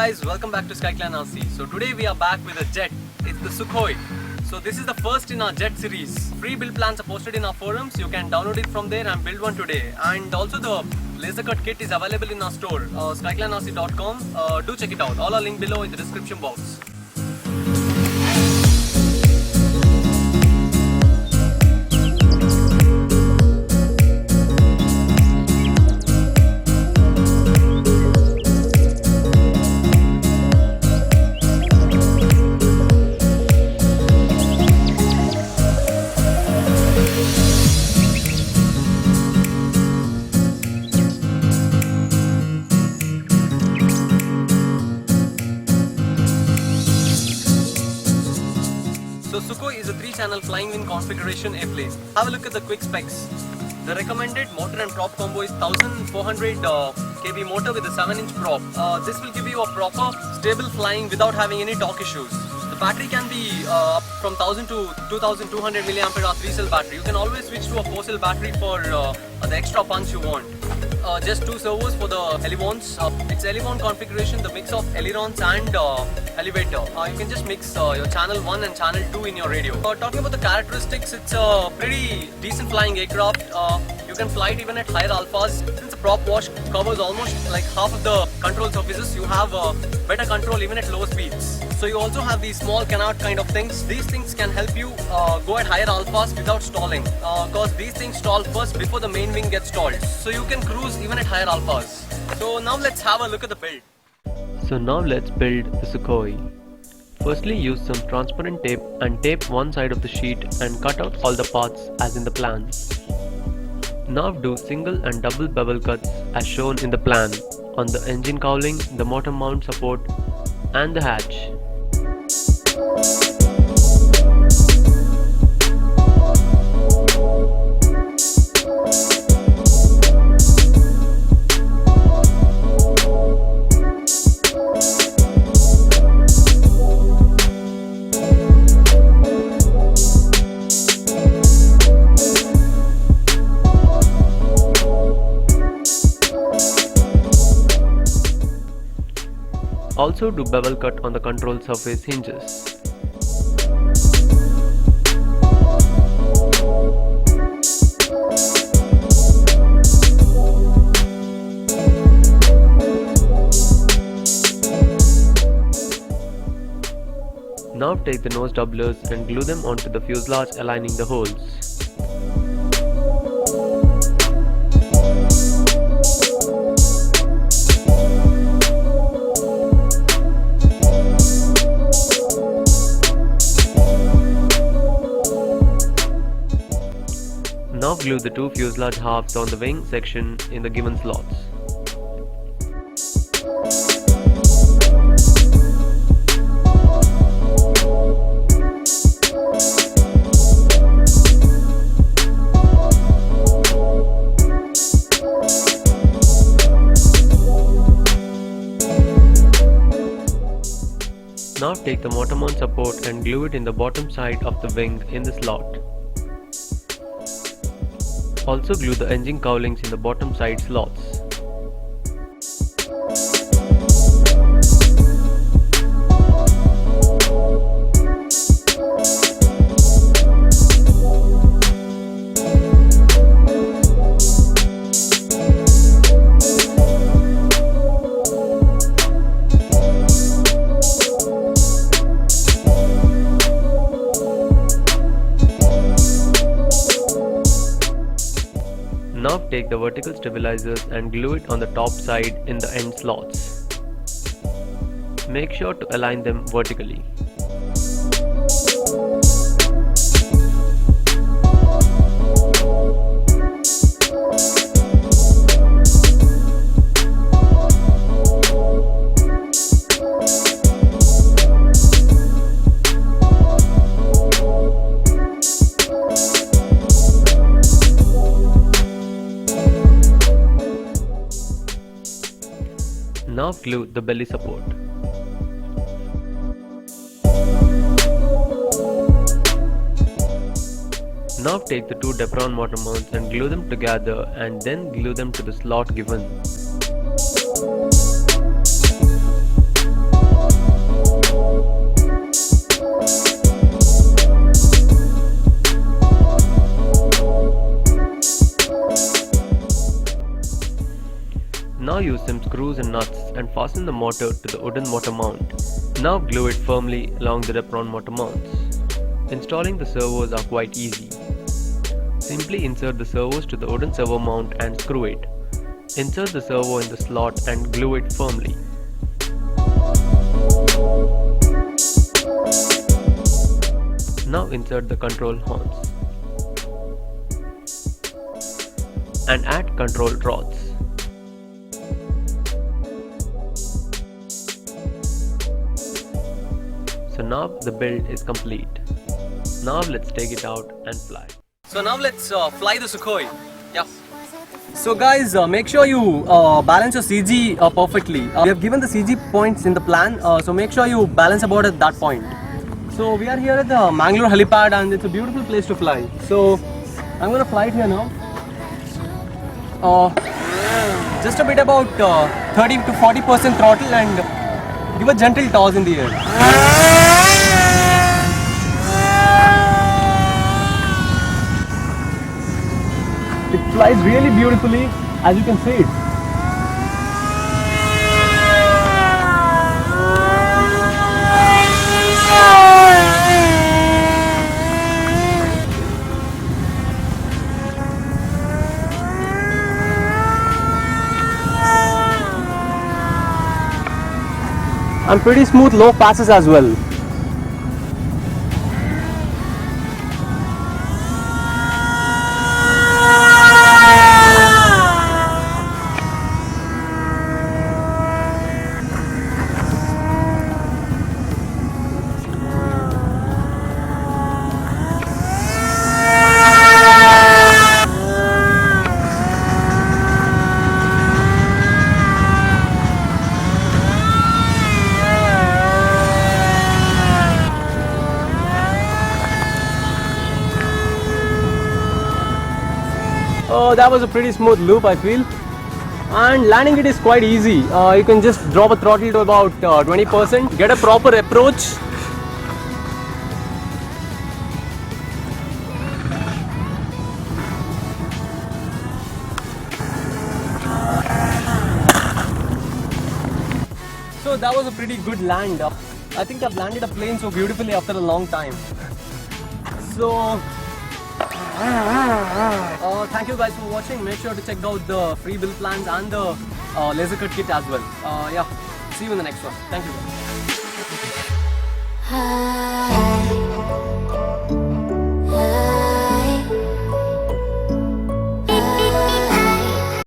guys, welcome back to Skyclan RC. So today we are back with a jet. It's the Sukhoi. So this is the first in our jet series. Free build plans are posted in our forums. You can download it from there and build one today. And also the laser cut kit is available in our store, skyclanrc.com. Do check it out. All are linked below in the description box. So Sukhoi is a 3-channel flying wing configuration airplane. Have a look at the quick specs. The recommended motor and prop combo is 1400 kV motor with a 7-inch prop. This will give you a proper stable flying without having any torque issues. The battery can be up from 1000 to 2200 mAh 3-cell battery. You can always switch to a 4-cell battery for the extra punch you want. Just 2 servos for the elevons. It's elevon configuration, the mix of ailerons and elevator. You can just mix your channel 1 and channel 2 in your radio. Talking about the characteristics, it's a pretty decent flying aircraft. You can fly it even at higher alphas. Since the prop wash covers almost like half of the control surfaces, you have better control even at lower speeds. So you also have these small canard kind of things. These things can help you go at higher alphas without stalling, because these things stall first before the main wing gets stalled. So you can cruise even at higher alphas. So now let's have a look at the build. So now let's build the Sukhoi. Firstly, use some transparent tape and tape one side of the sheet and cut out all the parts as in the plan. Now do single and double bevel cuts as shown in the plan on the engine cowling, the motor mount support and the hatch. Also do bevel cut on the control surface hinges. Now take the nose doublers and glue them onto the fuselage, aligning the holes. Now glue the 2 fuselage halves on the wing section in the given slots. Now take the motor mount support and glue it in the bottom side of the wing in the slot. Also glue the engine cowlings in the bottom side slots. Now take the vertical stabilizers and glue it on the top side in the end slots. Make sure to align them vertically. Now glue the belly support. Now take the 2 Depron motor mounts and glue them together and then glue them to the slot given. Now use some screws and nuts and fasten the motor to the wooden motor mount. Now glue it firmly along the Repron motor mounts. Installing the servos are quite easy. Simply insert the servos to the wooden servo mount and screw it. Insert the servo in the slot and glue it firmly. Now insert the control horns and add control rods. So now the build is complete. Now let's take it out and fly. So now let's fly the Sukhoi. Yeah. So guys, make sure you balance your CG perfectly. We have given the CG points in the plan, so make sure you balance about at that point. So we are here at the Mangalore helipad and it's a beautiful place to fly. So I'm gonna fly it here now. Just a bit about 30 to 40% throttle and give a gentle toss in the air. It flies really beautifully, as you can see it. And pretty smooth low passes as well. Oh, that was a pretty smooth loop, I feel. And landing it is quite easy. You can just drop a throttle to about 20%, get a proper approach. So that was a pretty good land. I think I've landed a plane so beautifully after a long time. So thank you guys for watching. Make sure to check out the free build plans and the laser cut kit as well. Yeah, see you in the next one. Thank you.